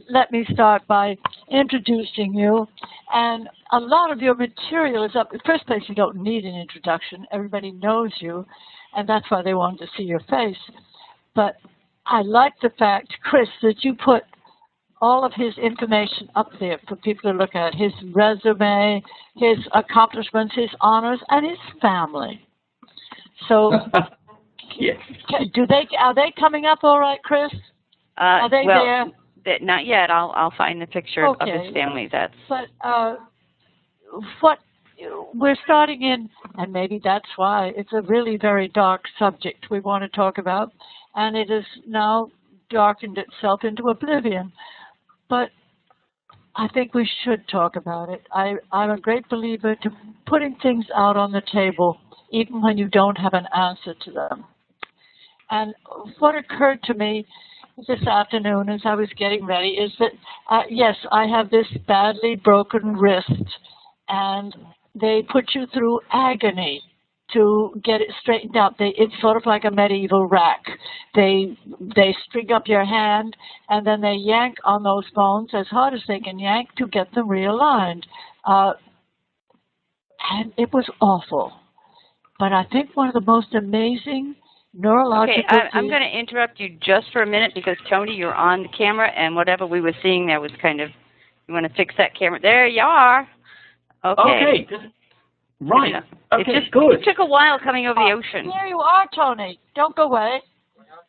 let me start by introducing you. And a lot of your material is up. In the first place, you don't need an introduction. Everybody knows you, and that's why they wanted to see your face. But I like the fact, Chris, that you put all of his information up there for people to look at, his resume, his accomplishments, his honors, and his family. So, yes. Are they coming up all right, Chris? Are they there? Not yet. I'll find the picture of his family. But what we're starting in, and maybe that's why it's a really very dark subject we want to talk about, and it has now darkened itself into oblivion. But I think we should talk about it. I'm a great believer to putting things out on the table, even when you don't have an answer to them. And what occurred to me this afternoon as I was getting ready is that, yes, I have this badly broken wrist, and they put you through agony to get it straightened out. It's sort of like a medieval rack. They string up your hand, and then they yank on those bones as hard as they can yank to get them realigned. And it was awful. But I think one of the most amazing neurological... Okay, I'm going to interrupt you just for a minute because, Tony, you're on the camera, and whatever we were seeing there was kind of... You want to fix that camera? There you are. Okay. Right. Okay, good. It took a while coming over the ocean. There you are, Tony. Don't go away.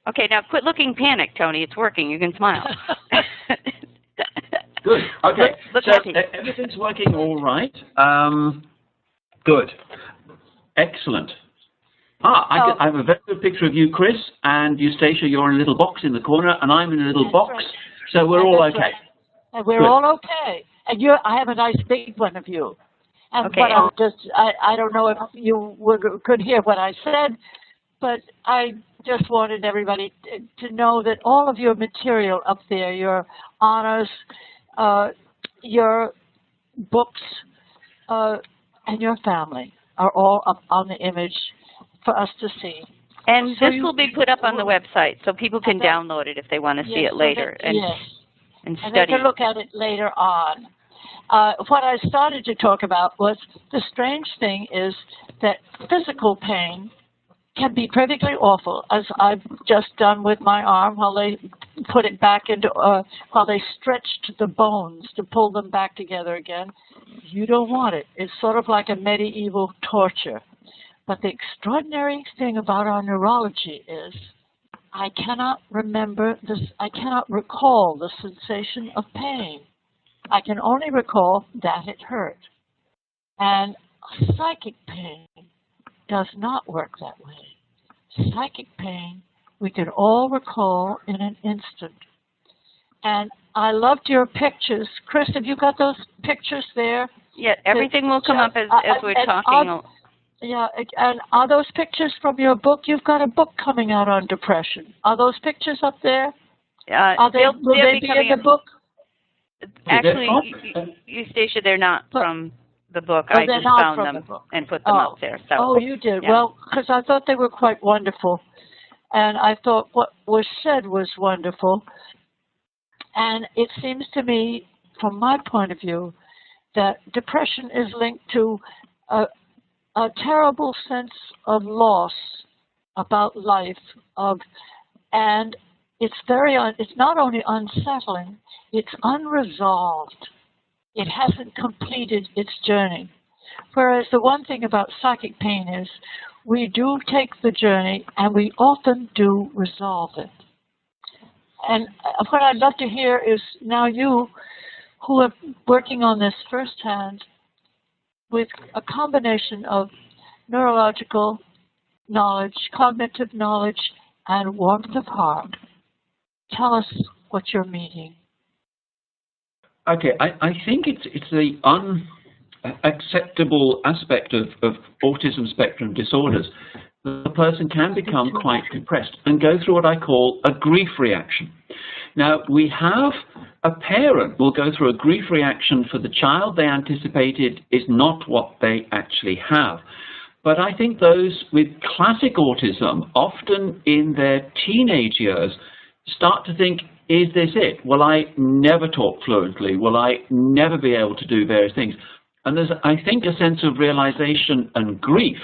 Okay, now quit looking panicked, Tony. It's working. You can smile. Good. Okay. Look so happy. Everything's working all right. Good. Excellent. I have a very good picture of you, Chris, and Eustacia, you're in a little box in the corner, and I'm in a little box, right. So we're all okay. Right. And we're all okay. And I have a nice big one of you. And okay. I don't know if you could hear what I said, but I just wanted everybody to know that all of your material up there, your honors, your books, and your family are all up on the image for us to see. And so this will be put up on the website, so people can download it if they want to see it later and study. And they can look at it later on. What I started to talk about was the strange thing is that physical pain can be perfectly awful, as I've just done with my arm while they put it back into, while they stretched the bones to pull them back together again. You don't want it. It's sort of like a medieval torture. But the extraordinary thing about our neurology is I cannot remember this, I cannot recall the sensation of pain. I can only recall that it hurt. And psychic pain does not work that way. Psychic pain we can all recall in an instant. And I loved your pictures. Chris, have you got those pictures there? Yeah, everything will come up as we're talking. Yeah, and are those pictures from your book? You've got a book coming out on depression. Are those pictures up there? Will they be in the book? Actually, Eustacia, they're not from the book. I just found them and put them up there. So. Oh, you did? Yeah. Well, because I thought they were quite wonderful. And I thought what was said was wonderful. And it seems to me, from my point of view, that depression is linked to a terrible sense of loss about life, and it's not only unsettling, it's unresolved. It hasn't completed its journey. Whereas the one thing about psychic pain is we do take the journey and we often do resolve it. And what I'd love to hear is now you, who are working on this firsthand, with a combination of neurological knowledge, cognitive knowledge, and warmth of heart. Tell us what you're meeting. Okay, I think it's the unacceptable aspect of autism spectrum disorders. The person can become quite depressed and go through what I call a grief reaction. Now, we have a parent will go through a grief reaction for the child they anticipated is not what they actually have. But I think those with classic autism, often in their teenage years, start to think is this it? Will I never talk fluently? Will I never be able to do various things? And there's, I think, a sense of realization and grief.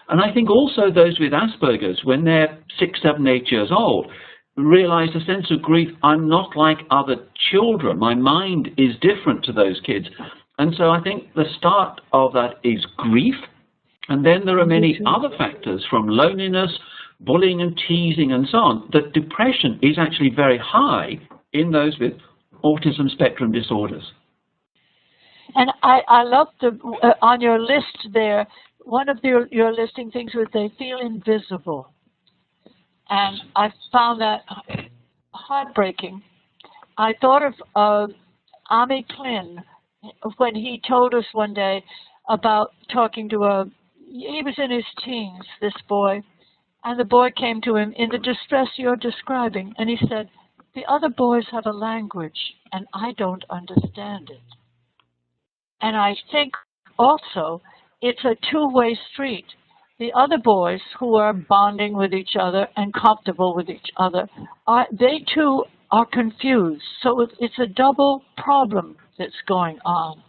And I think also those with Asperger's, when they're 6, 7, 8 years old, realize a sense of grief. I'm not like other children. My mind is different to those kids. And so I think the start of that is grief. And then there are many other factors, from loneliness, bullying and teasing and so on, that depression is actually very high in those with autism spectrum disorders. And I love on your list there, one of your listing things was they feel invisible. And I found that heartbreaking. I thought of Ami Klin when he told us one day about talking to he was in his teens, this boy, and the boy came to him in the distress you're describing, and he said, the other boys have a language, and I don't understand it. And I think also it's a two-way street. The other boys who are bonding with each other and comfortable with each other, they too are confused. So it's a double problem that's going on,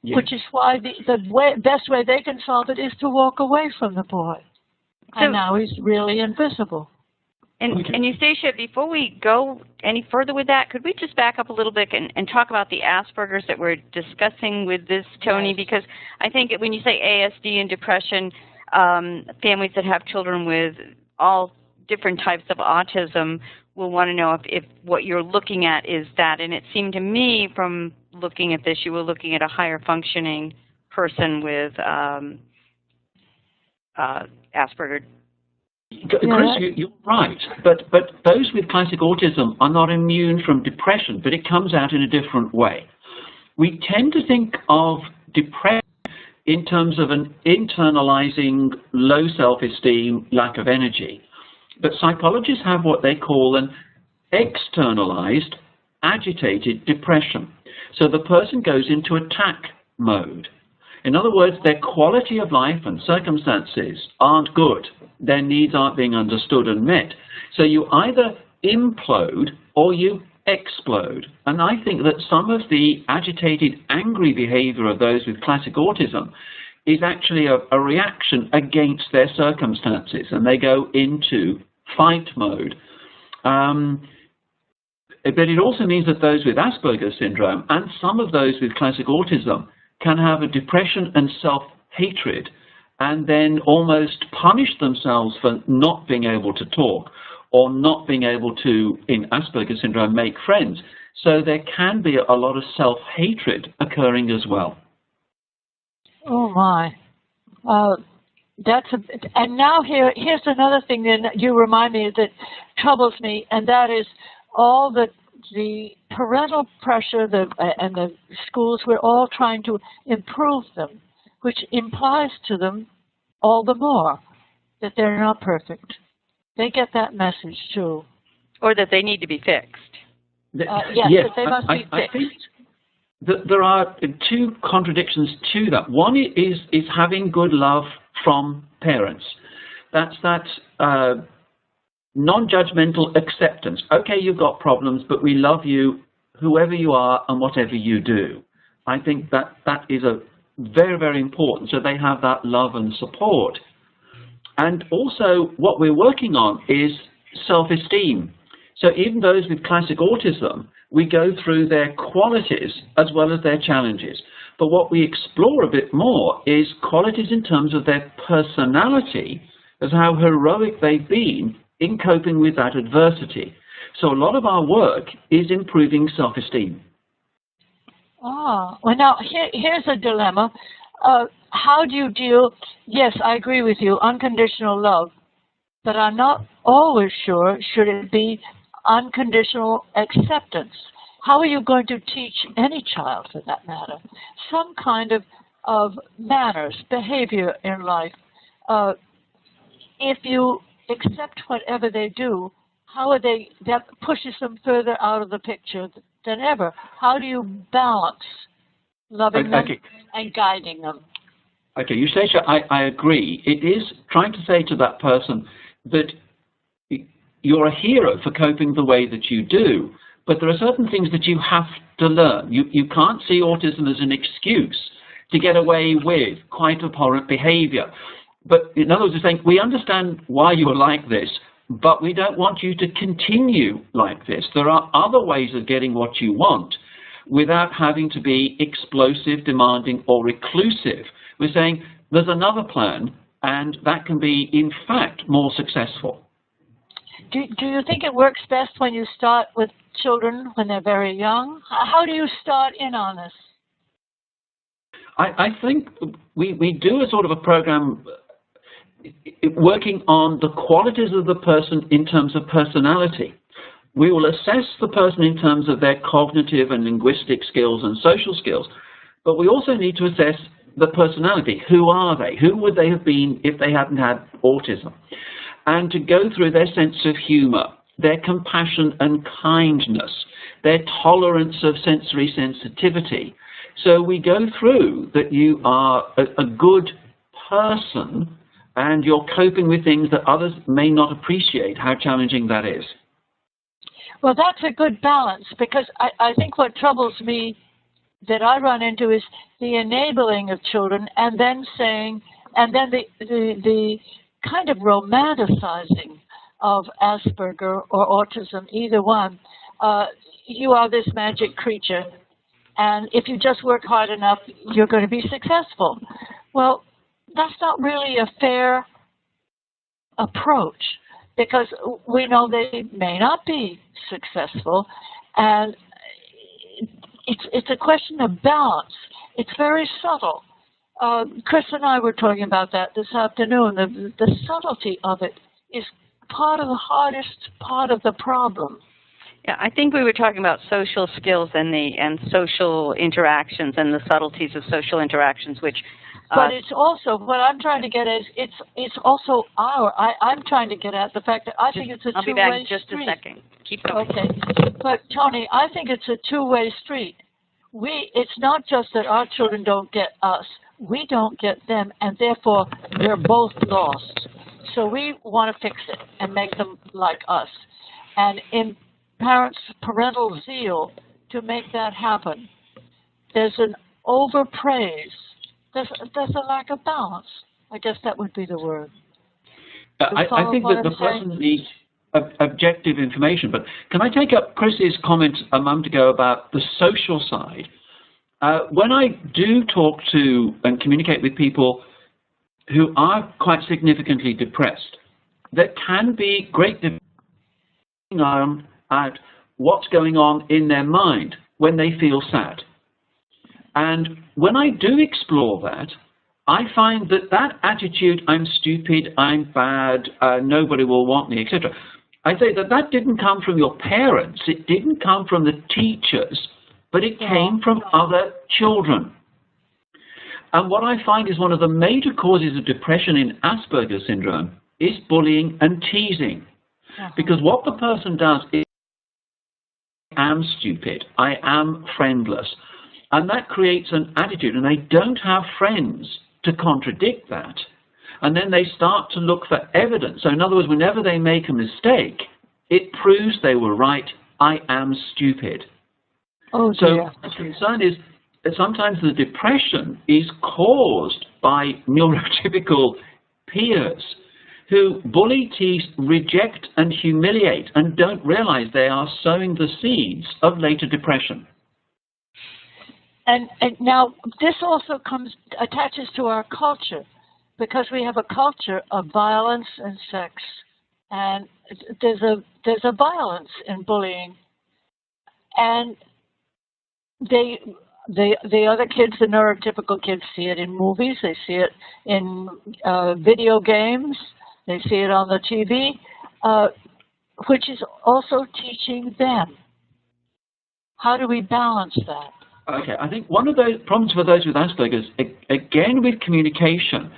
yes. Which is why the best way they can solve it is to walk away from the boy. And now he's really invisible. And Eustacia, before we go any further with that, could we just back up a little bit and talk about the Asperger's that we're discussing with this, Tony? Because I think when you say ASD and depression, families that have children with all different types of autism will want to know if what you're looking at is that. And it seemed to me from looking at this, you were looking at a higher functioning person with Asperger. Chris, you're right, but those with classic autism are not immune from depression, but it comes out in a different way. We tend to think of depression in terms of an internalizing low self-esteem, lack of energy, but psychologists have what they call an externalized, agitated depression. So the person goes into attack mode. In other words, their quality of life and circumstances aren't good. Their needs aren't being understood and met. So you either implode or you explode. And I think that some of the agitated, angry behavior of those with classic autism is actually a reaction against their circumstances, and they go into fight mode. But it also means that those with Aspergers syndrome and some of those with classic autism can have a depression and self-hatred, and then almost punish themselves for not being able to talk or not being able to, in Asperger's syndrome, make friends. So there can be a lot of self-hatred occurring as well. Oh my, and now here's another thing that you remind me that troubles me, and that is all the parental pressure and the schools. We're all trying to improve them, which implies to them all the more that they're not perfect. They get that message too. Or that they need to be fixed. Yes, that they must be fixed. I think that there are two contradictions to that. One is having good love from parents. That's that non-judgmental acceptance. Okay, you've got problems, but we love you, whoever you are and whatever you do. I think that is a very, very important. So they have that love and support. And also what we're working on is self-esteem. So even those with classic autism, we go through their qualities as well as their challenges. But what we explore a bit more is qualities in terms of their personality, as how heroic they've been in coping with that adversity. So a lot of our work is improving self-esteem. Oh, well now here's a dilemma. How do you deal, yes, I agree with you, unconditional love, but I'm not always sure, should it be unconditional acceptance? How are you going to teach any child, for that matter, some kind of manners, behavior in life? If you accept whatever they do, how are that pushes them further out of the picture than ever. How do you balance loving them and guiding them? Okay, Eustacia, I agree. It is trying to say to that person that you're a hero for coping the way that you do, but there are certain things that you have to learn. You can't see autism as an excuse to get away with quite abhorrent behavior. But in other words, you're saying, we understand why you're like this, but we don't want you to continue like this. There are other ways of getting what you want without having to be explosive, demanding, or reclusive. We're saying there's another plan, and that can be, in fact, more successful. Do you think it works best when you start with children when they're very young? How do you start in on this? I think we do a sort of a program working on the qualities of the person in terms of personality. We will assess the person in terms of their cognitive and linguistic skills and social skills, but we also need to assess the personality. Who are they? Who would they have been if they hadn't had autism? And to go through their sense of humor, their compassion and kindness, their tolerance of sensory sensitivity. So we go through that you are a good person and you're coping with things that others may not appreciate, how challenging that is. Well, that's a good balance, because I think what troubles me that I run into is the enabling of children, and then saying, and then the kind of romanticizing of Asperger or autism, either one. You are this magic creature, and if you just work hard enough, you're going to be successful. Well, that's not really a fair approach, because we know they may not be successful, and it's a question of balance. It's very subtle. Chris and I were talking about that this afternoon. The subtlety of it is part of the hardest part of the problem. Yeah, I think we were talking about social skills and social interactions and the subtleties of social interactions, which. But it's also, what I'm trying to get at is it's also I'm trying to get at the fact that I think it's a two-way street. I'll be back just a second. Keep going. Okay. But Tony, I think it's a two-way street. It's not just that our children don't get us. We don't get them, and therefore we're both lost. So we want to fix it and make them like us. And in parents' parental zeal to make that happen, there's an overpraise. There's a lack of balance. I guess that would be the word. I think that the person needs objective information, but can I take up Chris's comment a moment ago about the social side? When I do talk to and communicate with people who are quite significantly depressed, there can be great debate at what's going on in their mind when they feel sad. And when I do explore that, I find that that attitude, I'm stupid, I'm bad, nobody will want me, etc., I say that that didn't come from your parents, it didn't come from the teachers, but it came from other children. And what I find is one of the major causes of depression in Aspergers syndrome is bullying and teasing. Because what the person does is, I am stupid, I am friendless. And that creates an attitude, and they don't have friends to contradict that. And then they start to look for evidence. So in other words, whenever they make a mistake, it proves they were right, I am stupid. Oh, dear. So the concern is that sometimes the depression is caused by neurotypical peers who bully, tease, reject, and humiliate, and don't realize they are sowing the seeds of later depression. And now this also attaches to our culture, because we have a culture of violence and sex, and there's a violence in bullying, and the other kids, the neurotypical kids, see it in movies, they see it in video games, they see it on the TV, which is also teaching them. How do we balance that? Okay, I think one of those problems for those with Asperger's, again with communication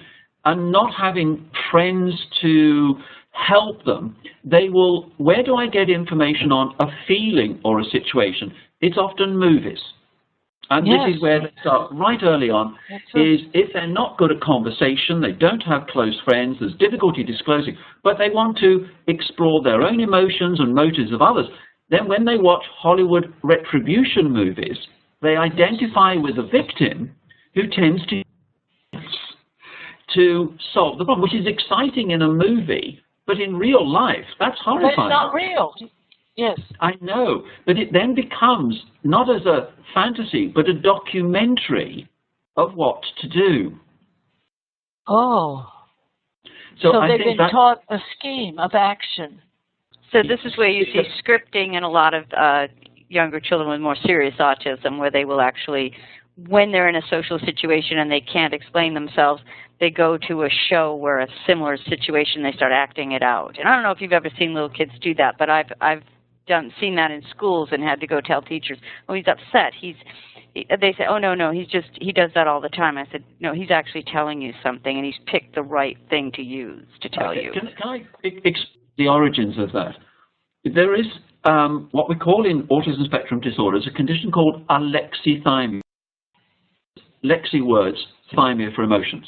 and not having friends to help them, they will, where do I get information on a feeling or a situation? It's often movies. And Yes. this is where they start right early on, is if they're not good at conversation, they don't have close friends, there's difficulty disclosing, but they want to explore their own emotions and motives of others, then when they watch Hollywood retribution movies, they identify with the victim who tends to solve the problem, which is exciting in a movie, but in real life, that's horrifying. But it's not real. Yes. I know, but it then becomes not as a fantasy, but a documentary of what to do. Oh. So they've been taught a scheme of action. So this is where you see scripting in a lot of younger children with more serious autism, where they will actually, when they're in a social situation and they can't explain themselves, they go to a show where a similar situation, they start acting it out. And I don't know if you've ever seen little kids do that, but I've seen that in schools and had to go tell teachers, oh, he's upset. They say, oh, no, he does that all the time. I said, no, he's actually telling you something, and he's picked the right thing to use to tell you. Can I explain the origins of that? There is what we call in autism spectrum disorders a condition called alexithymia. Lexi words, thymia for emotions.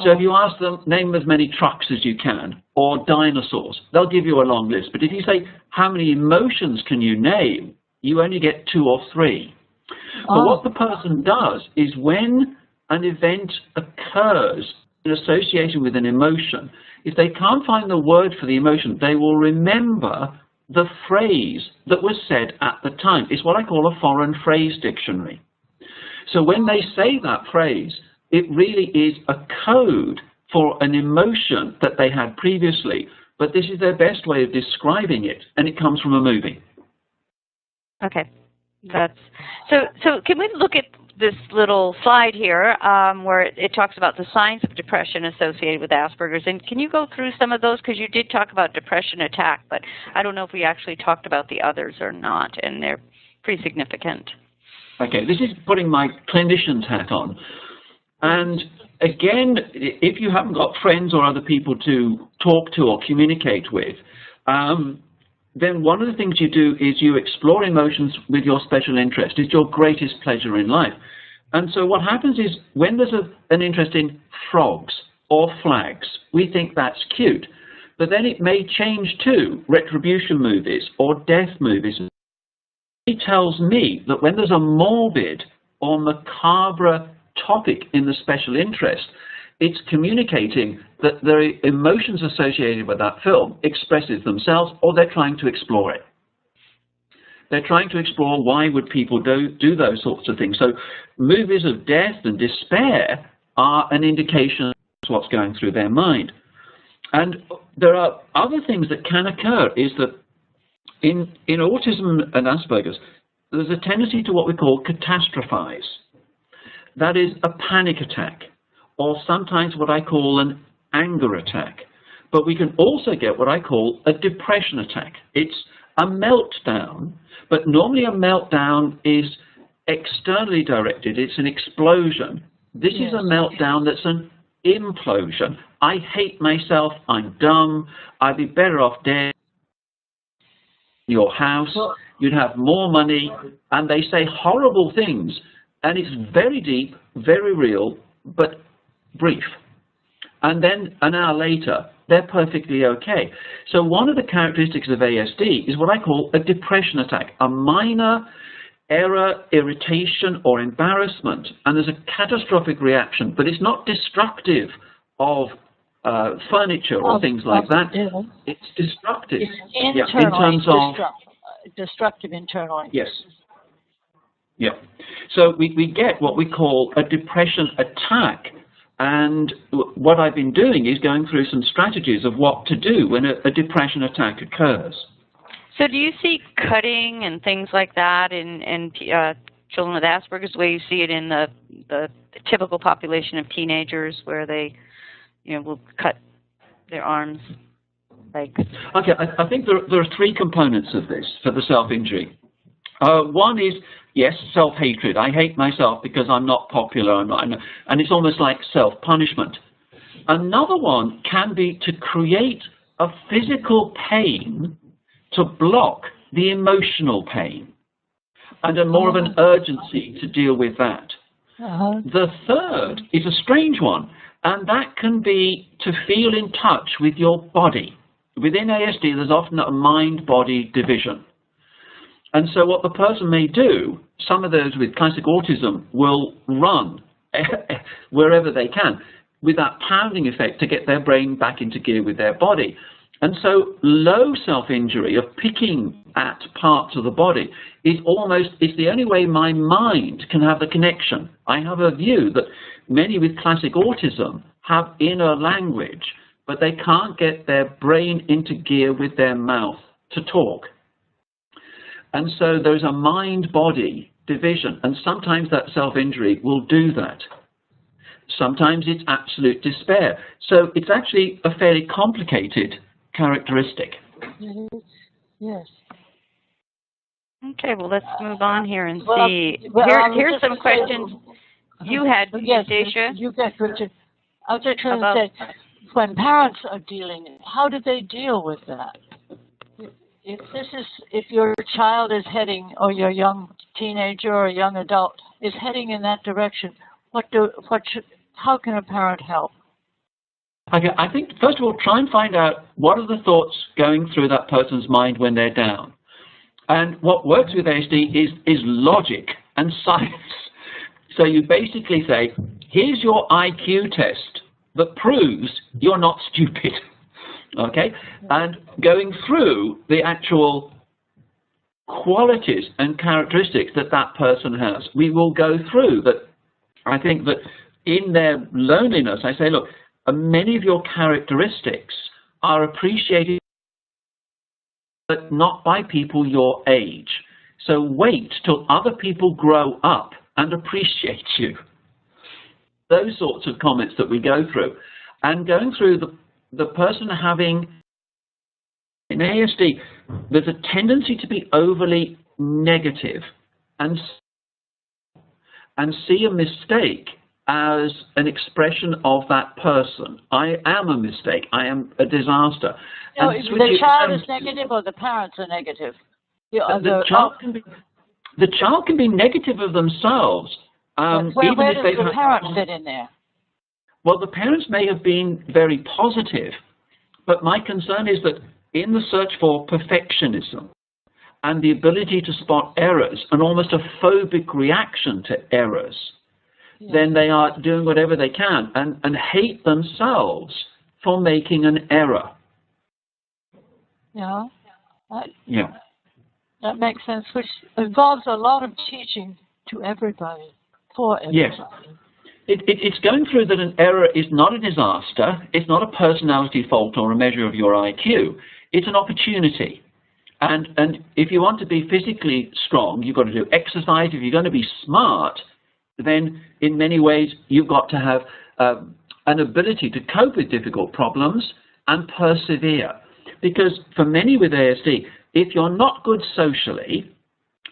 So if you ask them, name as many trucks as you can, or dinosaurs, they'll give you a long list. But if you say, how many emotions can you name, you only get 2 or 3. But what the person does is when an event occurs in association with an emotion, if they can't find the word for the emotion, they will remember the phrase that was said at the time. It's what I call a foreign phrase dictionary. So when they say that phrase, it really is a code for an emotion that they had previously, but this is their best way of describing it, and it comes from a movie. Okay. So can we look at this little slide here where it talks about the signs of depression associated with Asperger's, and can you go through some of those, because you did talk about depression attack, but I don't know if we actually talked about the others or not, and they're pretty significant. Okay, this is putting my clinician's hat on. And again, if you haven't got friends or other people to talk to or communicate with, then one of the things you do is you explore emotions with your special interest. It's your greatest pleasure in life. And so what happens is when there's an interest in frogs or flags, we think that's cute. But then it may change to retribution movies or death movies. It tells me that when there's a morbid or macabre topic in the special interest, it's communicating that the emotions associated with that film expresses themselves, or they're trying to explore it. They're trying to explore why would people do those sorts of things. So movies of death and despair are an indication of what's going through their mind. And there are other things that can occur, is that in autism and Asperger's, there's a tendency to what we call catastrophize. That is a panic attack, or sometimes what I call an anger attack. But we can also get what I call a depression attack. It's a meltdown, but normally a meltdown is externally directed. It's an explosion. This is a meltdown that's an implosion. I hate myself. I'm dumb. I'd be better off dead. Your house, you'd have more money, and they say horrible things. And it's very deep, very real, but brief. And then an hour later, they're perfectly okay. So one of the characteristics of ASD is what I call a depression attack, a minor error, irritation, or embarrassment. And there's a catastrophic reaction, but it's not destructive of furniture or things like that. It's destructive. It's internally, in terms of destructive internally. Yes. Yeah. So we get what we call a depression attack. And what I've been doing is going through some strategies of what to do when a depression attack occurs. So do you see cutting and things like that in children with Asperger's, the way you see it in the typical population of teenagers, where they, will cut their arms? Okay, I think there are 3 components of this for the self-injury. One is, yes, self-hatred. I hate myself because I'm not popular, and it's almost like self-punishment. Another one can be to create a physical pain to block the emotional pain. and more of an urgency to deal with that. The third is a strange one, and that can be to feel in touch with your body. Within ASD, there's often a mind-body division. And so what the person may do, some of those with classic autism will run wherever they can with that pounding effect to get their brain back into gear with their body. And so low self-injury of picking at parts of the body is it's the only way my mind can have the connection. I have a view that many with classic autism have inner language, but they can't get their brain into gear with their mouth to talk. And so there's a mind-body division, and sometimes that self-injury will do that. Sometimes it's absolute despair. So it's actually a fairly complicated characteristic. Yes. Okay, well, let's move on here and Well, see. well, Here's some questions you had, Eustacia. You get Richard. I was just trying to say, when parents are dealing, how do they deal with that? If your child is heading, or your young teenager or young adult is heading in that direction, how can a parent help? Okay, I think, first of all, try and find out what are the thoughts going through that person's mind when they're down. And what works with ASD is logic and science. So you basically say, here's your IQ test that proves you're not stupid. Okay? And going through the actual qualities and characteristics that that person has, we will go through that. I think that in their loneliness, I say, look, many of your characteristics are appreciated, but not by people your age. So wait till other people grow up and appreciate you. Those sorts of comments that we go through. And going through the person having, in ASD, there's a tendency to be overly negative and see a mistake as an expression of that person. I am a mistake. I am a disaster. No, the child is negative, or the parents are negative? The child can be negative of themselves. Where does the parent fit in there? Well, the parents may have been very positive, but my concern is that in the search for perfectionism and the ability to spot errors and almost a phobic reaction to errors, then they are doing whatever they can and hate themselves for making an error. Yeah. Yeah. That makes sense, which involves a lot of teaching to everybody, for everybody. Yes. It's going through that an error is not a disaster, it's not a personality fault or a measure of your IQ, it's an opportunity. And if you want to be physically strong, you've got to do exercise. If you're going to be smart, then in many ways you've got to have an ability to cope with difficult problems and persevere. Because for many with ASD, if you're not good socially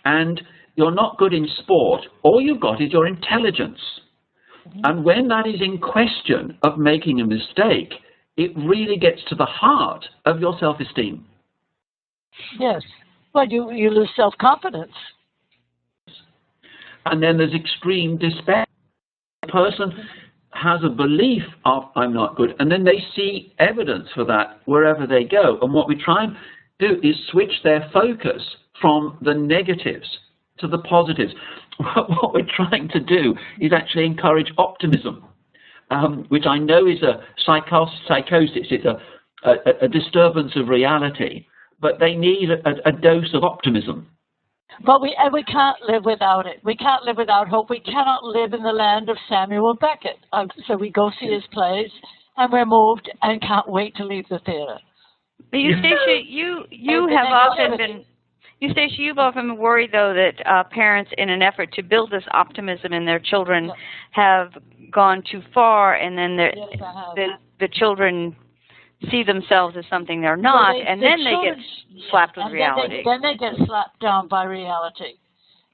and you're not good in sport, all you've got is your intelligence. And when that is in question of making a mistake, it really gets to the heart of your self-esteem. Yes. Well, you lose self-confidence. And then there's extreme despair. The person has a belief of, I'm not good, and then they see evidence for that wherever they go. And what we try and do is switch their focus from the negatives to the positives. What we're trying to do is actually encourage optimism, which I know is a psychosis. It's a disturbance of reality, but they need a dose of optimism. But we can't live without it. We can't live without hope. We cannot live in the land of Samuel Beckett. So we go see his plays, and we're moved and can't wait to leave the theater. But Eustacia, you've often been worried, though, that parents, in an effort to build this optimism in their children, have gone too far, and then the children see themselves as something they're not, and then they get slapped with reality. Then they get slapped down by reality.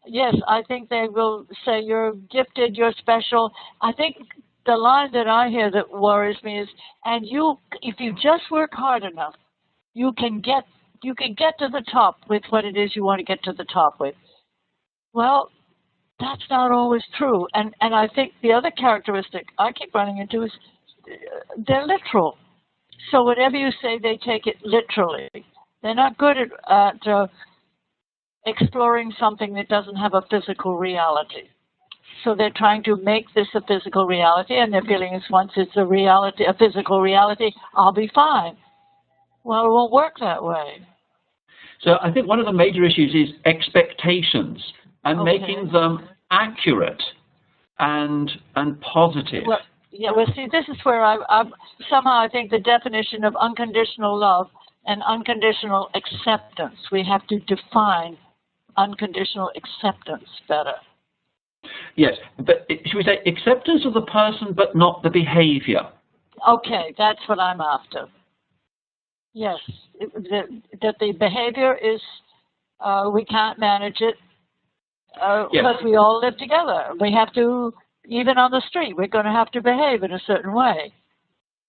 Yes, I think they will say, you're gifted, you're special. I think the line that I hear that worries me is, and if you just work hard enough, you can get to the top with what it is you want to get to the top with. Well, that's not always true. And I think the other characteristic I keep running into is they're literal. So whatever you say, they take it literally. They're not good at exploring something that doesn't have a physical reality. So they're trying to make this a physical reality, and their feeling is once it's a reality, a physical reality, I'll be fine. Well, it won't work that way. So I think one of the major issues is expectations and Okay. making them accurate and positive. Well, yeah, well, see, this is where somehow I think the definition of unconditional love and unconditional acceptance, we have to define unconditional acceptance better. Yes, but should we say acceptance of the person but not the behavior? Okay, that's what I'm after. Yes, that the behavior is, we can't manage it because we all live together. We have to, even on the street, we're going to have to behave in a certain way.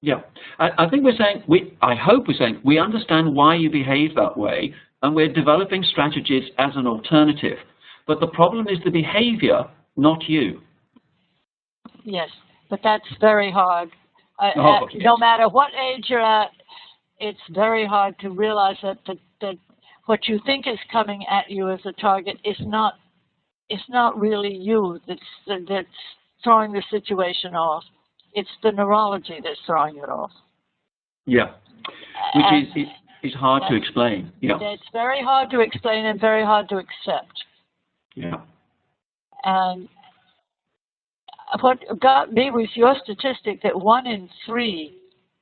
Yeah, I think we're saying, I hope we're saying, we understand why you behave that way, and we're developing strategies as an alternative. But the problem is the behavior, not you. Yes, but that's very hard. Yes. No matter what age you're at, it's very hard to realize that what you think is coming at you as a target is not really you that's throwing the situation off. It's the neurology that's throwing it off. Yeah, which is hard to explain. Yeah, it's very hard to explain and very hard to accept. Yeah. And what got me was your statistic that 1 in 3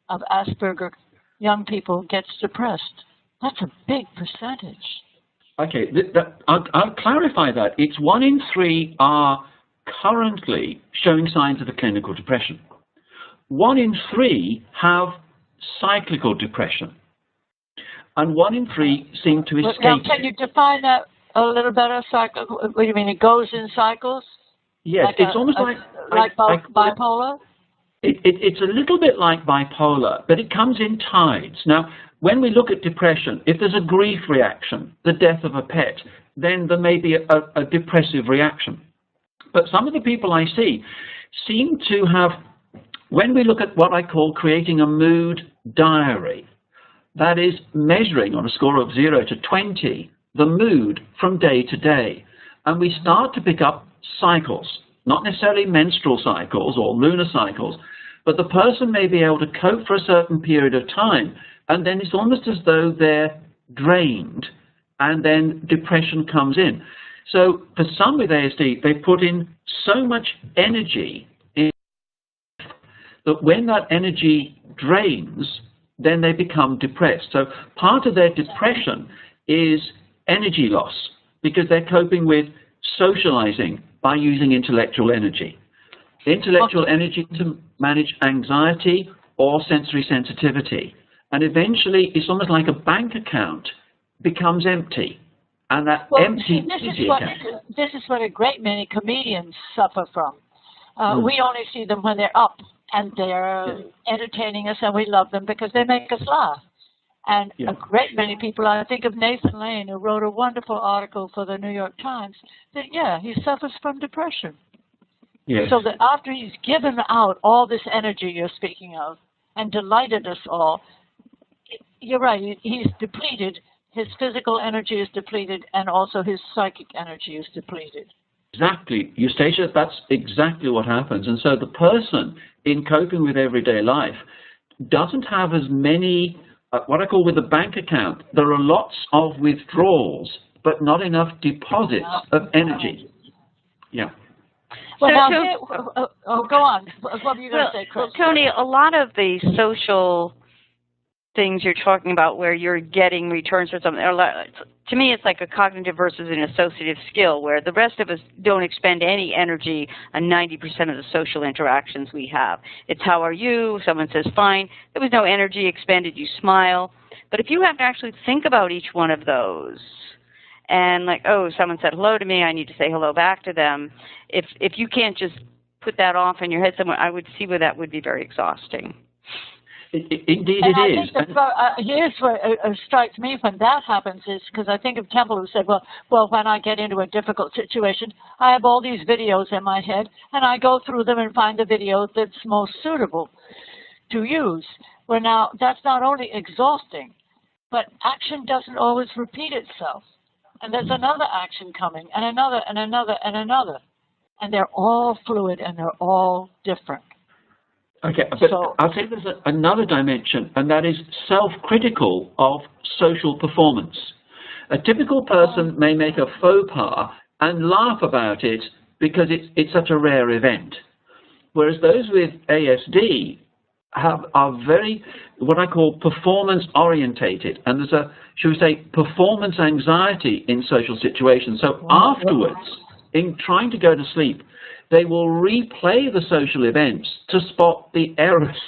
of Asperger young people gets depressed. That's a big percentage. Okay, I'll clarify that. It's 1 in 3 are currently showing signs of a clinical depression. 1 in 3 have cyclical depression. And 1 in 3 seem to escape. Now, can you define that a little better? What do you mean? It goes in cycles? Yes, like it's almost like bipolar? It's a little bit like bipolar, but it comes in tides. Now, when we look at depression, if there's a grief reaction, the death of a pet, then there may be a depressive reaction. But some of the people I see seem to have, when we look at what I call creating a mood diary, that is measuring on a score of 0 to 20, the mood from day to day. And we start to pick up cycles, not necessarily menstrual cycles or lunar cycles, but the person may be able to cope for a certain period of time, and then it's almost as though they're drained, and then depression comes in. So for some with ASD, they put in so much energy in that when that energy drains, then they become depressed. So part of their depression is energy loss, because they're coping with socializing by using intellectual energy. Intellectual energy to manage anxiety or sensory sensitivity. And eventually, it's almost like a bank account becomes empty. And that empty this is what a great many comedians suffer from. We only see them when they're up and they're entertaining us, and we love them because they make us laugh. And a great many people, I think of Nathan Lane, who wrote a wonderful article for the New York Times, that, he suffers from depression. Yes. So that after he's given out all this energy you're speaking of and delighted us all, you're right, he's depleted. His physical energy is depleted, and also his psychic energy is depleted. Exactly. Eustacia, that's exactly what happens. And so the person in coping with everyday life doesn't have as many, what I call with a bank account, there are lots of withdrawals, but not enough deposits of energy. Yeah. Well, go on. What were you going to say, Chris? Well, Tony, a lot of the social things you're talking about where you're getting returns for something, to me, it's like a cognitive versus an associative skill, where the rest of us don't expend any energy on 90% of the social interactions we have. It's how are you? Someone says, fine. There was no energy expended. You smile. But if you have to actually think about each one of those, and like, oh, someone said hello to me, I need to say hello back to them. If you can't just put that off in your head somewhere, I would see where that would be very exhausting. Indeed and it is. I think here's what strikes me when that happens is, because I think of Temple who said, well, when I get into a difficult situation, I have all these videos in my head, and I go through them and find the video that's most suitable to use. Where now, that's not only exhausting, but action doesn't always repeat itself. And there's another action coming, and another, and another, and another. And they're all fluid, and they're all different. Okay, but so, I'll say there's another dimension, and that is self-critical of social performance. A typical person may make a faux pas and laugh about it because it's such a rare event. Whereas those with ASD are very, what I call, performance-orientated, and there's a, should we say, performance anxiety in social situations. So afterwards, in trying to go to sleep, they will replay the social events to spot the errors,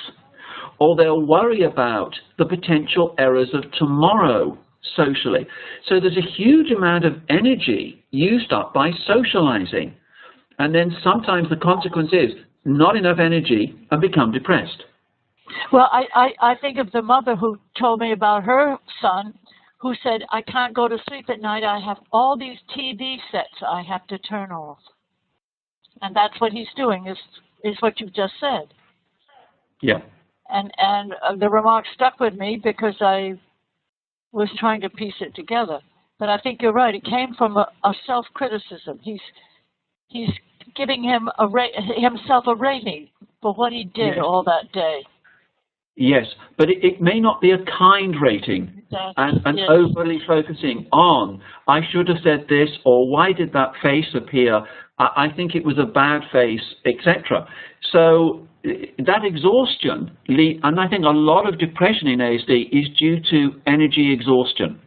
or they'll worry about the potential errors of tomorrow socially. So there's a huge amount of energy used up by socializing, and then sometimes the consequence is not enough energy and become depressed. Well, I think of the mother who told me about her son who said, I can't go to sleep at night. I have all these TV sets I have to turn off. And that's what he's doing, is what you've just said. Yeah. And the remark stuck with me because I was trying to piece it together. But I think you're right. It came from a self-criticism. He's giving himself a rating for what he did all that day. Yes, but it may not be a kind rating, and yes, overly focusing on, I should have said this, or why did that face appear, I think it was a bad face, etc. So that exhaustion, and I think a lot of depression in ASD is due to energy exhaustion.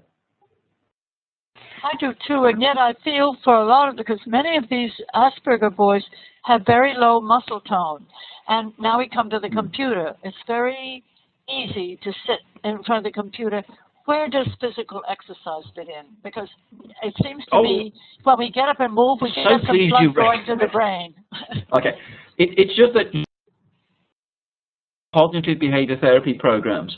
I do too, and yet I feel for a lot of, because many of these Asperger boys have very low muscle tone. And now we come to the computer. It's very easy to sit in front of the computer. Where does physical exercise fit in? Because it seems to me when we get up and move, we get some blood going to the brain. Okay. It's just that cognitive behavior therapy programs,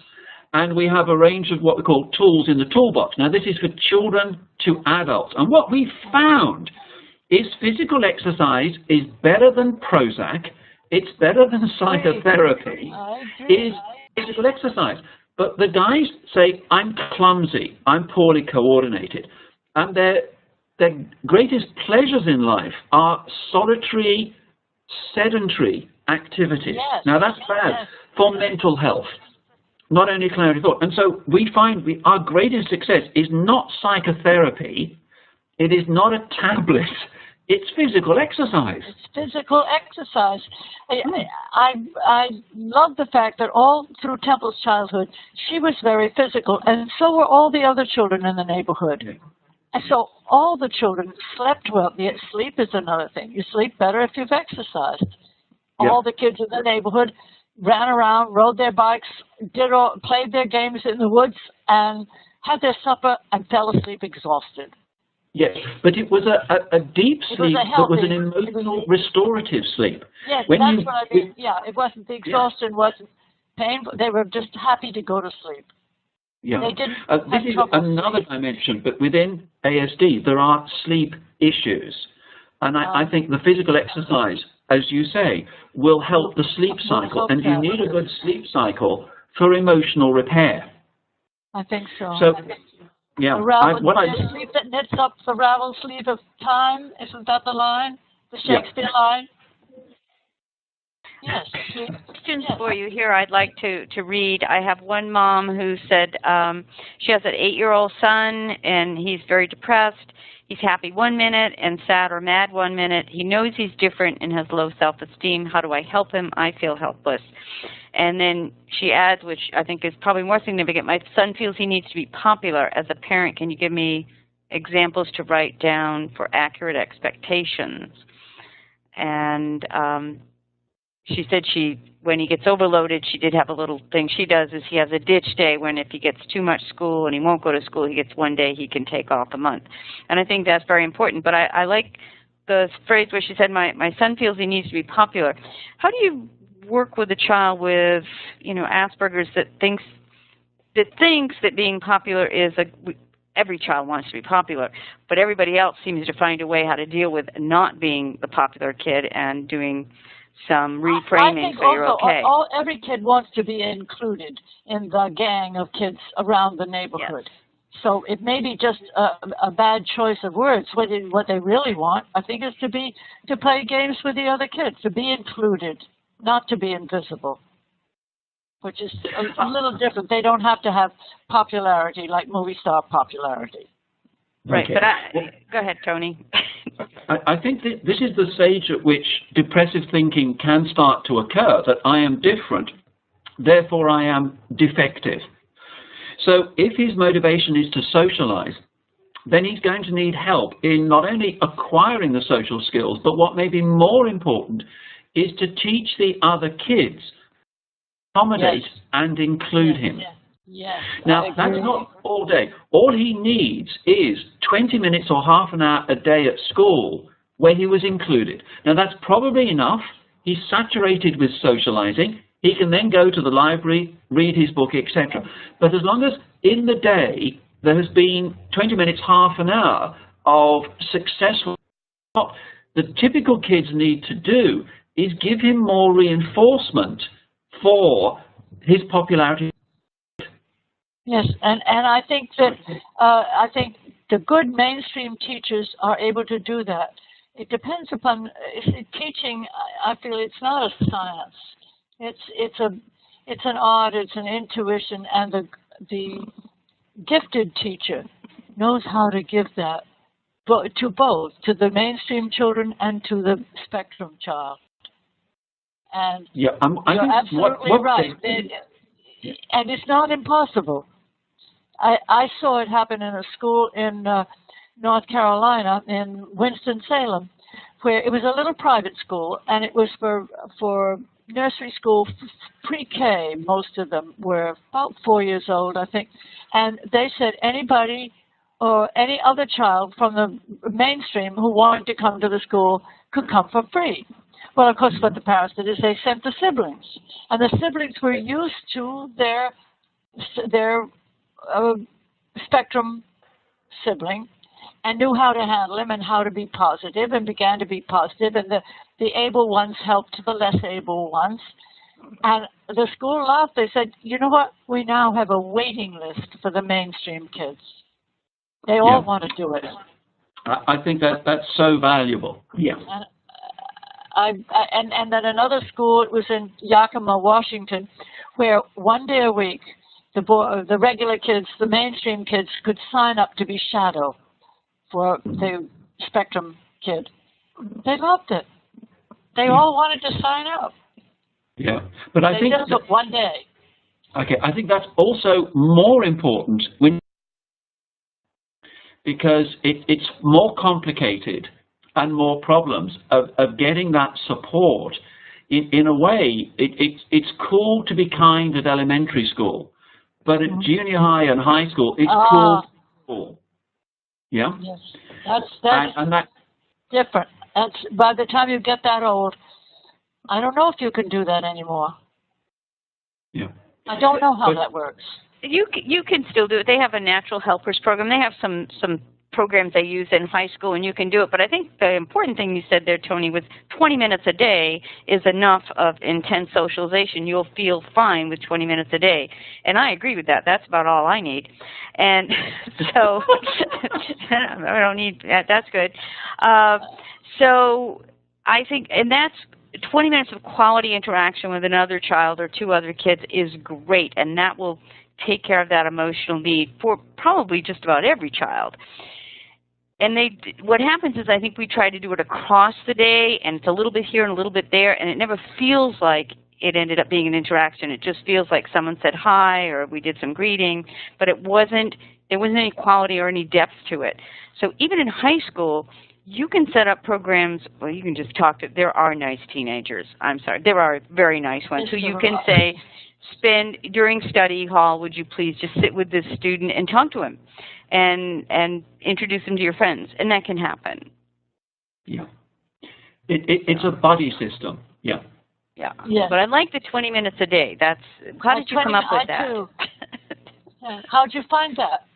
and we have a range of what we call tools in the toolbox. Now, this is for children to adults. And what we've found is physical exercise is better than Prozac. It's better than psychotherapy, is physical exercise. But the guys say, I'm clumsy, I'm poorly coordinated. And their greatest pleasures in life are solitary, sedentary activities. Yes, now, that's bad for mental health, not only clarity of thought. And so we find our greatest success is not psychotherapy, it is not a tablet. It's physical exercise. It's physical exercise. I love the fact that all through Temple's childhood, she was very physical, and so were all the other children in the neighborhood. Yeah. And so all the children slept well. Yet sleep is another thing. You sleep better if you've exercised. Yeah. All the kids in the neighborhood ran around, rode their bikes, played their games in the woods, and had their supper and fell asleep exhausted. Yes, but it was a deep sleep that was an emotional, restorative sleep. Yes, that's what I mean. Yeah, it wasn't, the exhaustion wasn't painful. They were just happy to go to sleep. Yeah, they didn't this is another dimension, but within ASD, there are sleep issues. And I think the physical exercise, as you say, will help the sleep cycle. And you need a good sleep cycle for emotional repair. I think so. So, yeah, sleep that knits up the raveled sleeve of time. Isn't that the line? The Shakespeare line? Yes. Questions for you here I'd like to read. I have one mom who said she has an 8-year-old son, and he's very depressed. He's happy 1 minute and sad or mad 1 minute. He knows he's different and has low self-esteem. How do I help him? I feel helpless. And then she adds, which I think is probably more significant, my son feels he needs to be popular. As a parent, can you give me examples to write down for accurate expectations? And she said when he gets overloaded, she did have a little thing she does is he has a ditch day when if he gets too much school and he won't go to school, he gets 1 day he can take off a month. And I think that's very important. But I like the phrase where she said, my son feels he needs to be popular. How do you work with a child with, you know, Asperger's that thinks that being popular is every child wants to be popular, but everybody else seems to find a way how to deal with not being the popular kid and doing some reframing so you're okay. Every kid wants to be included in the gang of kids around the neighborhood. Yes. So it may be just a bad choice of words. What they really want, I think, is to play games with the other kids, to be included, not to be invisible, which is a little different. They don't have to have popularity like movie star popularity. Right, okay. But go ahead, Tony. I think that this is the stage at which depressive thinking can start to occur, that I am different, therefore I am defective. So if his motivation is to socialize, then he's going to need help in not only acquiring the social skills, but what may be more important is to teach the other kids, accommodate and include him. Yes, now, that's not all day. All he needs is 20 minutes or half an hour a day at school where he was included. Now, that's probably enough. He's saturated with socializing. He can then go to the library, read his book, etc. But as long as in the day there has been 20 minutes, half an hour of successful, what the typical kids need to do is give him more reinforcement for his popularity. Yes, and I think that the good mainstream teachers are able to do that. It depends upon teaching. I feel it's not a science. It's an art. It's an intuition, and the gifted teacher knows how to give that to both, to the mainstream children and to the spectrum child. And you're absolutely right. And it's not impossible. I saw it happen in a school in North Carolina, in Winston-Salem, where it was a little private school, and it was for nursery school, pre-K. Most of them were about 4 years old, I think. And they said anybody or any other child from the mainstream who wanted to come to the school could come for free. Well, of course, what the parents did is they sent the siblings, and the siblings were used to their spectrum sibling and knew how to handle him and how to be positive, and began to be positive, and the able ones helped the less able ones. And the school laughed. They said, you know what, we now have a waiting list for the mainstream kids. They all want to do it. I think that's so valuable. Yeah. And then another school, it was in Yakima, Washington, where 1 day a week, the regular kids, the mainstream kids, could sign up to be shadow for the spectrum kid. They loved it. They all wanted to sign up. Yeah, but I think just took 1 day. Okay, I think that's also more important because it's more complicated and more problems of getting that support. In a way, it's cool to be kind at elementary school, but at junior high and high school, it's cool to be cool. Yeah? Yes, that's different. That's, by the time you get that old, I don't know if you can do that anymore. Yeah. I don't know how that works. You can still do it. They have a natural helpers program. They have some programs they use in high school, and you can do it. But I think the important thing you said there, Tony, was 20 minutes a day is enough of intense socialization. You'll feel fine with 20 minutes a day. And I agree with that. That's about all I need. And so I don't need that. That's good. So I think, and that's 20 minutes of quality interaction with another child or two other kids is great, and that will take care of that emotional need for probably just about every child. And what happens is I think we try to do it across the day, and it's a little bit here and a little bit there, and it never feels like it ended up being an interaction. It just feels like someone said hi or we did some greeting, but there wasn't any quality or any depth to it. So even in high school, you can set up programs, well, you can just talk to, there are nice teenagers. I'm sorry, there are very nice ones who you can say, during study hall, would you please just sit with this student and talk to him and introduce him to your friends, and that can happen. Yeah. It's a buddy system, yeah. Yeah. Yes. But I like the 20 minutes a day. How did you come up with that? Too. How'd you find that?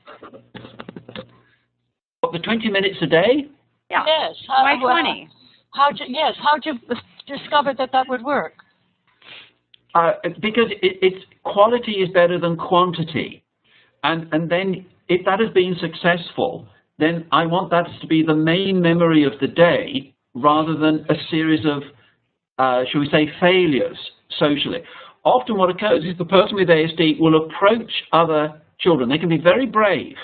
What, the 20 minutes a day? Yeah. Yes. Why 20? How'd you discover that would work? Because it's quality is better than quantity. And then if that has been successful, then I want that to be the main memory of the day rather than a series of, shall we say, failures socially. Often what occurs is the person with ASD will approach other children. They can be very brave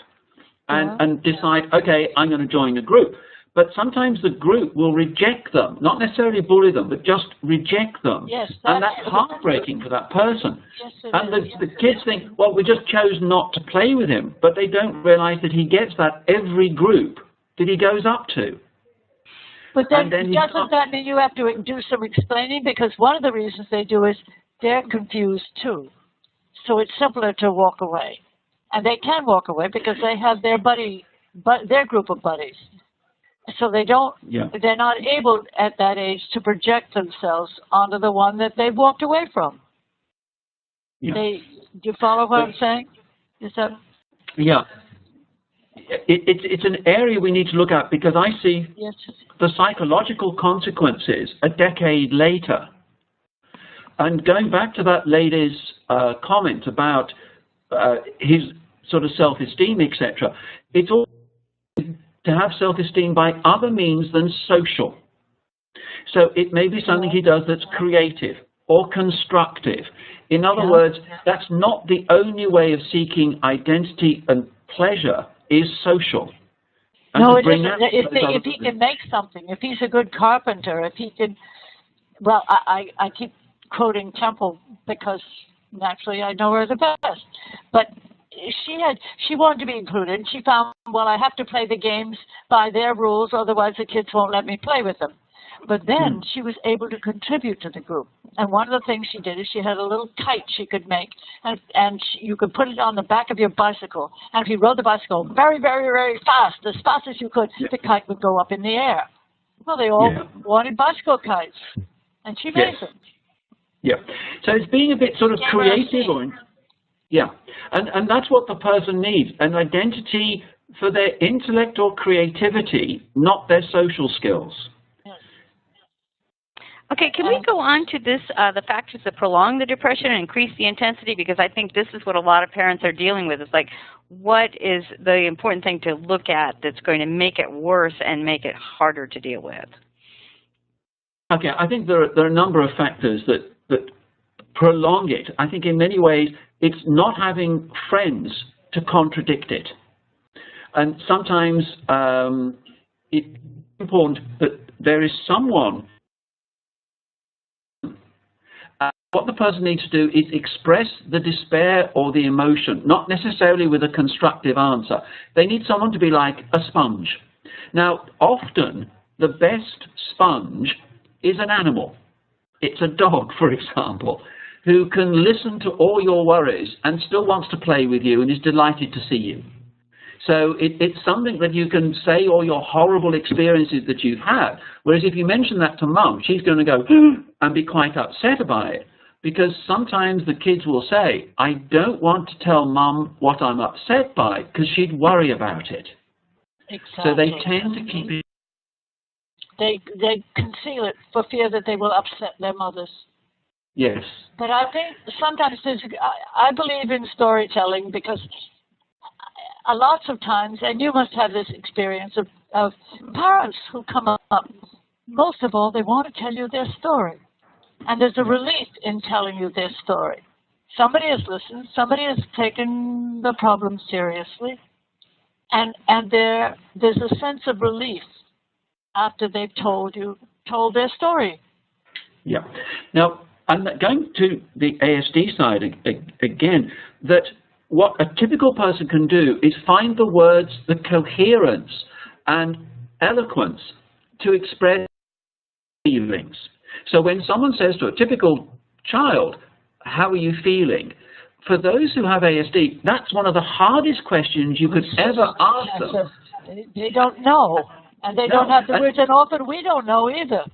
and decide, okay, I'm going to join a group. But sometimes the group will reject them, not necessarily bully them, but just reject them. Yes, and that's heartbreaking for that person. Yes, and the kids think, well, we just chose not to play with him, but they don't realize that he gets that every group that he goes up to. But then doesn't that mean you have to do some explaining? Because one of the reasons they do is they're confused too. So it's simpler to walk away. And they can walk away because they have their their group of buddies. So they're not able at that age to project themselves onto the one that they've walked away from. Yeah. Do you follow what I'm saying? Is that? Yeah. It's an area we need to look at because I see the psychological consequences a decade later. And going back to that lady's comment about his sort of self-esteem, etc., it's all to have self-esteem by other means than social. So it may be something he does that's creative or constructive. In other words, that's not the only way of seeking identity and pleasure is social. And no, it isn't. If he can make something, if he's a good carpenter, if he can, well, I keep quoting Temple because naturally I know her the best, but she wanted to be included. She found, well, I have to play the games by their rules, otherwise the kids won't let me play with them. But then she was able to contribute to the group. And one of the things she did is she had a little kite she could make, and you could put it on the back of your bicycle. And if you rode the bicycle very, very, very fast, as fast as you could, the kite would go up in the air. Well, they all wanted bicycle kites, and she made them. Yeah. So it's being a bit sort of creative or... Yeah, and that's what the person needs, an identity for their intellect or creativity, not their social skills. Okay, can we go on to this, the factors that prolong the depression and increase the intensity? Because I think this is what a lot of parents are dealing with. It's like, what is the important thing to look at that's going to make it worse and make it harder to deal with? Okay, I think there are a number of factors that prolong it. I think in many ways, it's not having friends to contradict it. And sometimes it's important that there is someone. What the person needs to do is express the despair or the emotion, not necessarily with a constructive answer. They need someone to be like a sponge. Now, often the best sponge is an animal. It's a dog, for example, who can listen to all your worries and still wants to play with you and is delighted to see you. So it's something that you can say all your horrible experiences that you've had, whereas if you mention that to mum, she's going to go and be quite upset about it, because sometimes the kids will say, I don't want to tell mum what I'm upset by, because she'd worry about it. Exactly. So they tend to keep it. They conceal it for fear that they will upset their mothers. Yes. But I think sometimes I believe in storytelling because lots of times, and you must have this experience of parents who come up, most of all, they want to tell you their story. And there's a relief in telling you their story. Somebody has listened, somebody has taken the problem seriously, and there's a sense of relief after they've told their story. Yeah. Now, and going to the ASD side again, that what a typical person can do is find the words, the coherence and eloquence to express feelings. So when someone says to a typical child, how are you feeling? For those who have ASD, that's one of the hardest questions you could ever ask them. They don't know, and they don't have the words, and often we don't know either.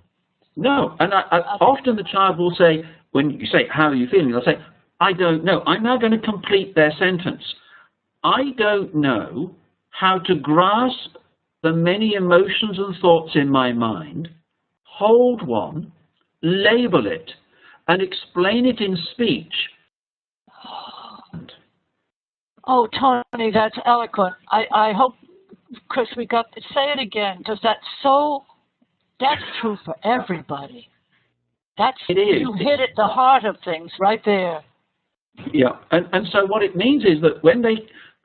No, and often the child will say, when you say, how are you feeling? They'll say, I don't know. I'm now going to complete their sentence. I don't know how to grasp the many emotions and thoughts in my mind, hold one, label it, and explain it in speech. Oh, Tony, that's eloquent. I hope, Chris, we got to say it again, because that's true for everybody. It is. You hit at the heart of things right there. Yeah, and so what it means is that when they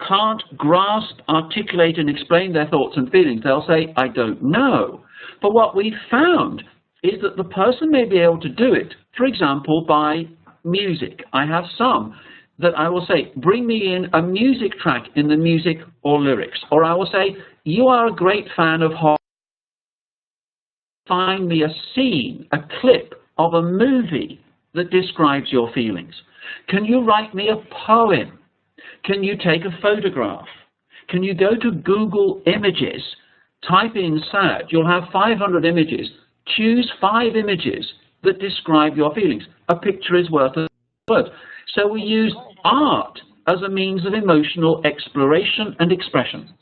can't grasp, articulate, and explain their thoughts and feelings, they'll say, I don't know. But what we found is that the person may be able to do it, for example, by music. I have some that I will say, bring me in a music track in the music or lyrics. Or I will say, you are a great fan of horror. Find me a scene, a clip of a movie that describes your feelings. Can you write me a poem? Can you take a photograph? Can you go to Google Images, type in sad, you'll have 500 images. Choose 5 images that describe your feelings. A picture is worth a word. So we use art as a means of emotional exploration and expression.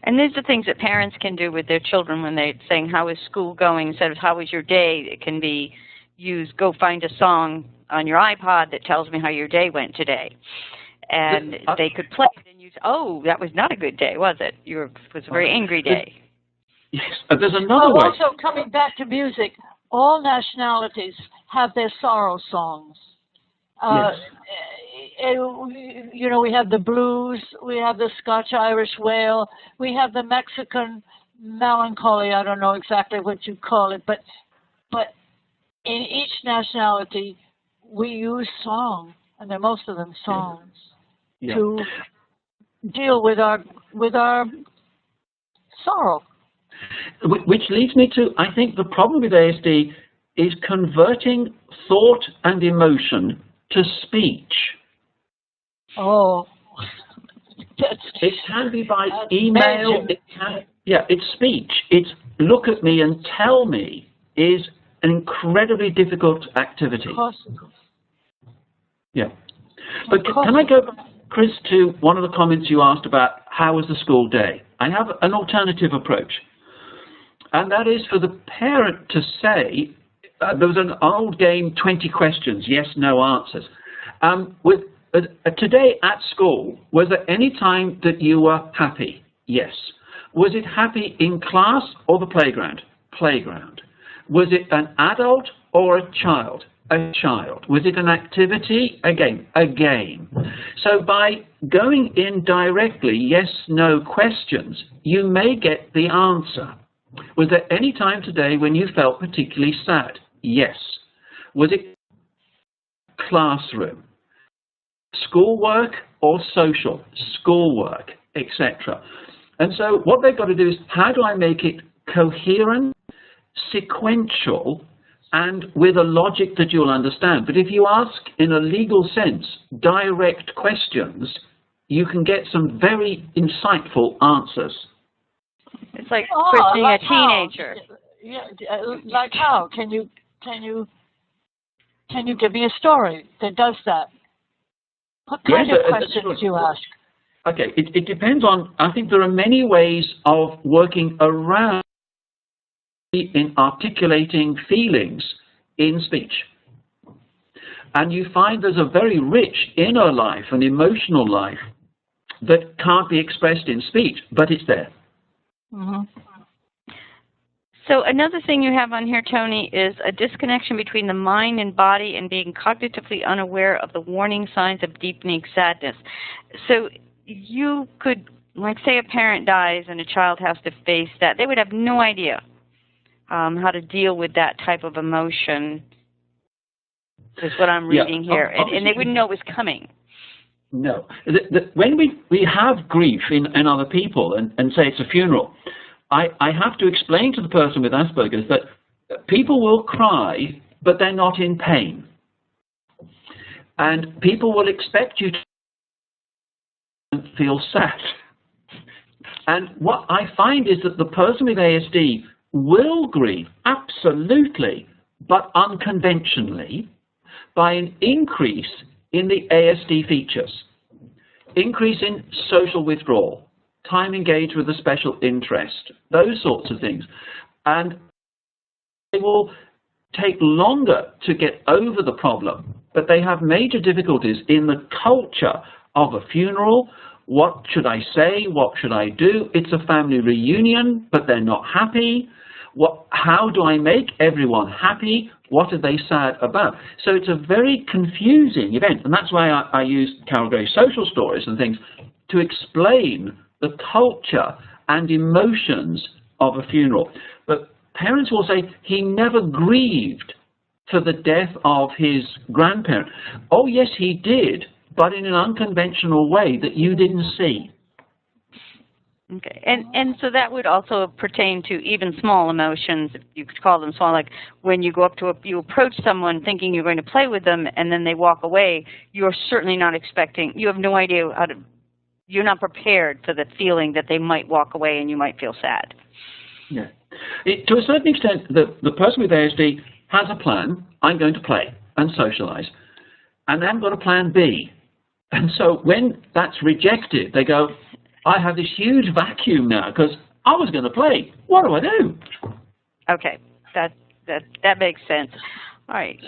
And these are things that parents can do with their children when they're saying, how is school going? Instead of, how was your day? It can be used, go find a song on your iPod that tells me how your day went today. And they could play it and use, oh, that was not a good day, was it? It was a very angry day. Yes, there's another way. Also, coming back to music, all nationalities have their sorrow songs. Yes. You know, we have the blues, we have the Scotch-Irish wail, we have the Mexican melancholy. I don't know exactly what you call it, but in each nationality, we use song, and they're most of them songs, to deal with our sorrow. Which leads me to, I think the problem with ASD is converting thought and emotion to speech. Oh, it can be by email. It's speech. It's look at me and tell me is an incredibly difficult activity. Of course. Yeah. But can I go, Chris, to one of the comments you asked about how was the school day? I have an alternative approach. And that is for the parent to say, there was an old game, 20 questions, yes, no answers. Today at school, was there any time that you were happy? Yes. Was it happy in class or the playground? Playground. Was it an adult or a child? A child. Was it an activity? A game. A game. So by going in directly, yes, no questions, you may get the answer. Was there any time today when you felt particularly sad? Yes. Was it classroom? Schoolwork or social? Schoolwork, etc. And so what they've got to do is, how do I make it coherent, sequential, and with a logic that you'll understand? But if you ask in a legal sense direct questions, you can get some very insightful answers. It's like questioning a teenager. Yeah, like how? Can you give me a story that does that? What kind of questions do you ask? Okay, it depends on, I think there are many ways of working around in articulating feelings in speech. And you find there's a very rich inner life, an emotional life, that can't be expressed in speech, but it's there. Mm-hmm. So another thing you have on here, Tony, is a disconnection between the mind and body and being cognitively unaware of the warning signs of deepening sadness. So you could, like say a parent dies and a child has to face that. They would have no idea how to deal with that type of emotion, is what I'm reading here. And they wouldn't know it was coming. No. When we have grief in other people and say it's a funeral, I have to explain to the person with Asperger's that people will cry, but they're not in pain. And people will expect you to feel sad. And what I find is that the person with ASD will grieve, absolutely, but unconventionally, by an increase in the ASD features. Increase in social withdrawal, time engaged with a special interest, those sorts of things. And they will take longer to get over the problem, but they have major difficulties in the culture of a funeral. What should I say? What should I do? It's a family reunion, but they're not happy. How do I make everyone happy? What are they sad about? So it's a very confusing event, and that's why I use Carol Gray's social stories and things to explain the culture and emotions of a funeral. But parents will say, he never grieved for the death of his grandparent. Oh, yes, he did, but in an unconventional way that you didn't see. Okay, and so that would also pertain to even small emotions, if you could call them small, like when you go up to you approach someone thinking you're going to play with them, and then they walk away. You're certainly not expecting. You have no idea how to. You're not prepared for the feeling that they might walk away, and you might feel sad. Yeah, to a certain extent, the person with ASD has a plan. I'm going to play and socialize, and then got a plan B, and so when that's rejected, they go, I have this huge vacuum now because I was going to play. What do I do? Okay, that makes sense. All right,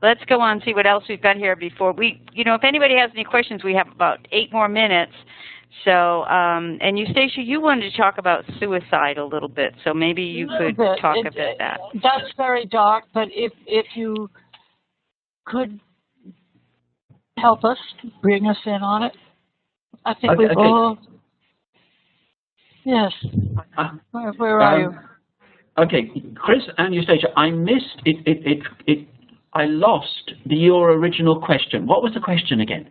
let's go on and see what else we've got here before we. If anybody has any questions, we have about 8 more minutes. So, and Eustacia, you wanted to talk about suicide a little bit, so maybe you could talk a bit that. That's very dark, but if you could help us, bring us in on it. I think we've all... Yes. Where are you? Okay, Chris and Eustacia, I missed it. I lost your original question. What was the question again?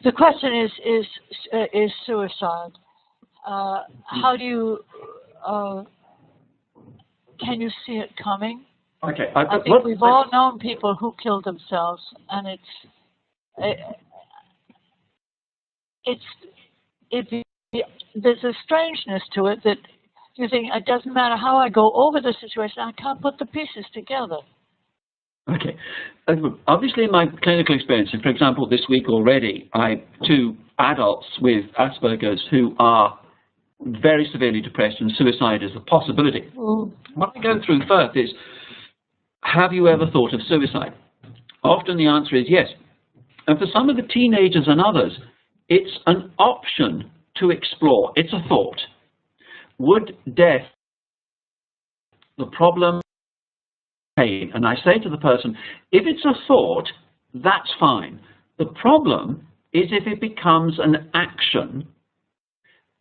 The question is suicide. How do you... can you see it coming? Okay. I think we've all known people who killed themselves, and there's a strangeness to it that you think, it doesn't matter how I go over the situation, I can't put the pieces together. Okay. Obviously, in my clinical experience, and for example, this week already, I have 2 adults with Aspergers who are very severely depressed, and suicide is a possibility. What I go through first is, have you ever thought of suicide? Often the answer is yes. And for some of the teenagers and others, it's an option to explore. It's a thought. Would death, the problem, pain? And I say to the person, if it's a thought, that's fine. The problem is if it becomes an action,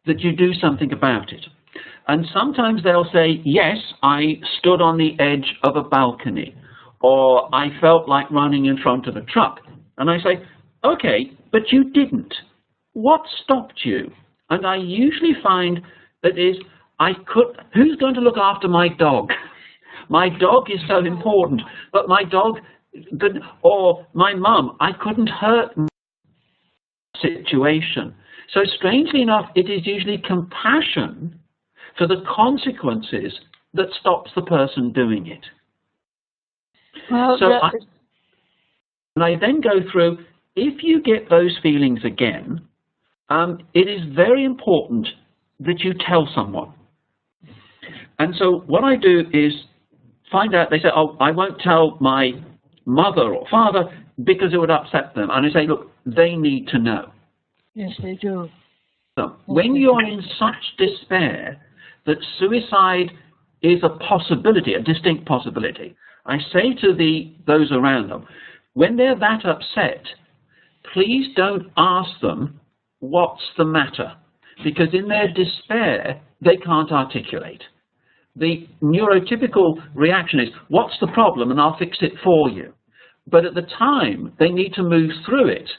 that you do something about it. And sometimes they'll say, yes, I stood on the edge of a balcony, or I felt like running in front of a truck. And I say, okay, but you didn't. What stopped you? And I usually find that is, who's going to look after my dog? My dog is so important, but my dog, or my mum, I couldn't hurt my situation. So strangely enough, it is usually compassion for the consequences that stops the person doing it. Well, so I then go through, if you get those feelings again, it is very important that you tell someone. And so what I do is find out, they say, oh, I won't tell my mother or father because it would upset them. And I say, look, they need to know. Yes, they do. So when you're in such despair that suicide is a possibility, a distinct possibility, I say to those around them, when they're that upset, please don't ask them, what's the matter? Because in their despair, they can't articulate. The neurotypical reaction is, what's the problem? And I'll fix it for you. But at the time, they need to move through it,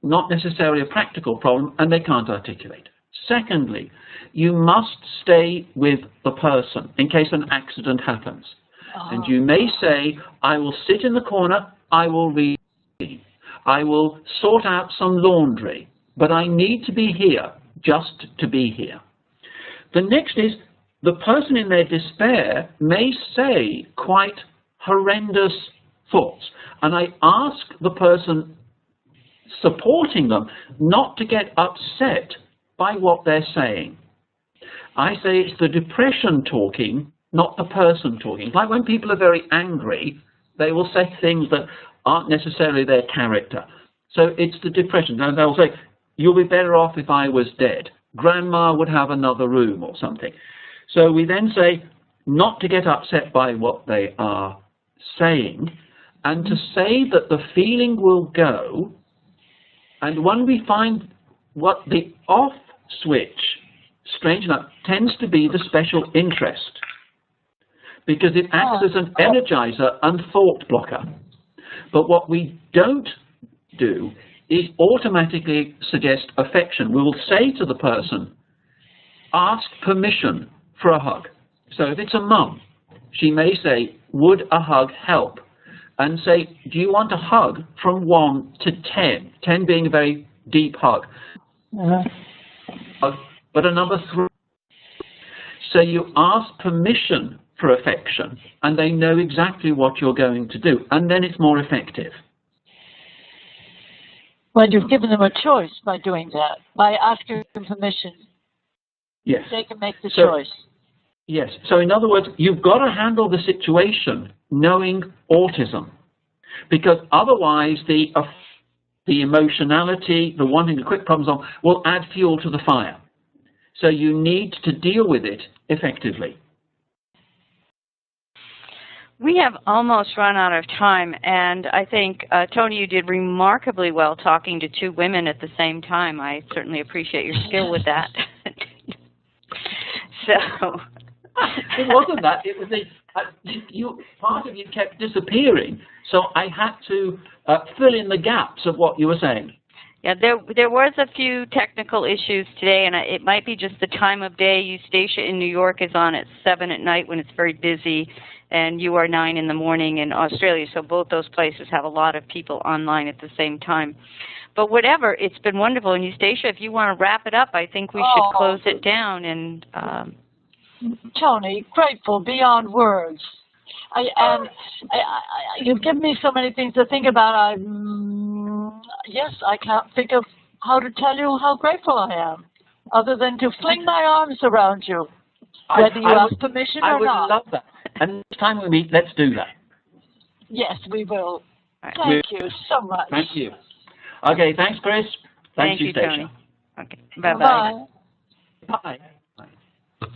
not necessarily a practical problem, and they can't articulate. Secondly, you must stay with the person in case an accident happens. And you may say, I will sit in the corner, I will read, I will sort out some laundry, but I need to be here just to be here. The next is, the person in their despair may say quite horrendous thoughts. And I ask the person supporting them not to get upset by what they're saying. I say it's the depression talking, not the person talking. Like when people are very angry, they will say things that aren't necessarily their character. So it's the depression. And they'll say, you'll be better off if I was dead. Grandma would have another room or something. So we then say not to get upset by what they are saying, and to say that the feeling will go, and when we find what the off switch, strange enough, tends to be the special interest, because it acts as an energizer and thought blocker. But what we don't do is automatically suggest affection. We will say to the person, ask permission for a hug. So if it's a mum, she may say, would a hug help? And say, do you want a hug from 1 to 10? 10 being a very deep hug. But a number 3. So you ask permission for affection, and they know exactly what you're going to do, and then it's more effective. Well, you've given them a choice by doing that, by asking them permission. Yes. They can make the choice. Yes. So in other words, you've got to handle the situation knowing autism, because otherwise the emotionality, the wanting to quick problem solve, will add fuel to the fire. So you need to deal with it effectively. We have almost run out of time, and I think, Tony, you did remarkably well talking to 2 women at the same time. I certainly appreciate your skill with that. So... It wasn't that. It was part of you kept disappearing, so I had to fill in the gaps of what you were saying. Yeah, there was a few technical issues today, and it might be just the time of day. Eustacia in New York is on at 7 at night when it's very busy, and you are 9 in the morning in Australia, so both those places have a lot of people online at the same time. But whatever, it's been wonderful. And Eustacia, if you want to wrap it up, I think we should close it down. And Tony, grateful beyond words. You've given me so many things to think about. Yes, I can't think of how to tell you how grateful I am, other than to fling my arms around you, whether you ask permission or not. I would love that. And next time we meet, let's do that. Yes, we will. Thank you so much. Thank you. Okay, thanks, Chris. Thank you, Eustacia. Tony. Okay, bye-bye. Bye. Bye.